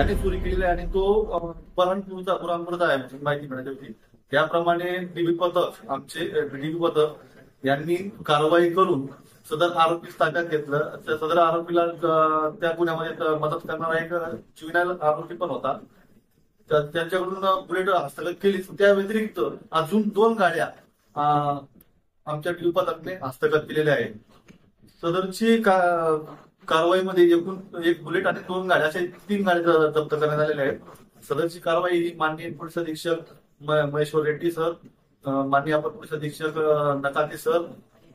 याने चोरी केलेली आहे आणि तो पुराणपूरचा आहे म्हणजे माहिती मिळाली होती. त्याप्रमाणे डीबी पथक आमचे डीबी पथक यांनी कारवाई करून सदर आरोपी ताब्यात घेतलं. त्या सदर आरोपीला त्या गुन्ह्यामध्ये मदत करणारा एक जुवेनाईल आरोपी पण होता. त्यांच्याकडून बुलेट हस्तगत केली. त्या व्यतिरिक्त अजून 2 गाड्या आमच्या डीबी पथकाने हस्तगत केलेल्या आहेत. सदरची कारवाईमध्ये एकूण 1 बुलेट आणि 2 गाड्या अशा 3 गाड्या जप्त करण्यात आलेल्या आहेत. सदरची कारवाई ही माननीय पोलीस अधीक्षक महेश्वर रेड्डी सर, माननीय अपर पोलीस अधीक्षक नकाते सर,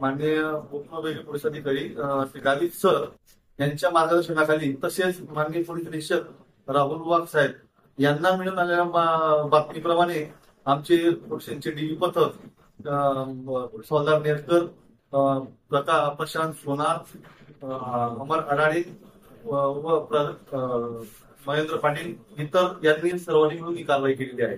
माननीय उपविभागीय पोलीस अधिकारी श्री गावित सर यांच्या मार्गदर्शनाखाली, तसेच माननीय पोलीस अधीक्षक राहुल वाघ साहेब यांना मिळून आलेल्या बातमीप्रमाणे आमचे पोलिसांचे डीबी पथक पोलीस हवालदार नेरकर, प्रशांत सोनार, अमर अडाळे व महेंद्र पाटील इतर यांनी सर्वांनी मिळून ही कारवाई केलेली आहे.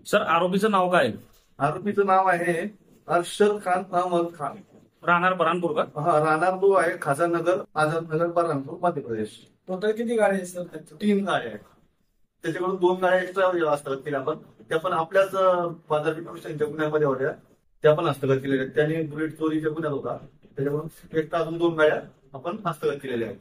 सर, आरोपीचं नाव काय? आरोपीचं नाव आहे अरशद खान अहमद खान, राहणार बऱ्हाणपूर का? हा, राहणार तो आहे खाजानगर, आझादनगर, बऱ्हाणपूर, मध्य प्रदेश. टोटल किती गाड्या आहेत सर? 3 गाड्या आहेत. त्याच्याकडून 2 गाड्या एक्स्ट्रा हस्तगत केल्या आपण. त्या पण आपल्याच बाजारपेठ पोलिसांच्या गुन्ह्यामध्ये होत्या, त्या पण हस्तगत केलेल्या आहेत. त्याने बुलेट चोरीच्या गुन्ह्यात होता, त्याच्याकडून एक्स्ट्रा अजून 2 गाड्या आपण हस्तगत केलेल्या आहेत.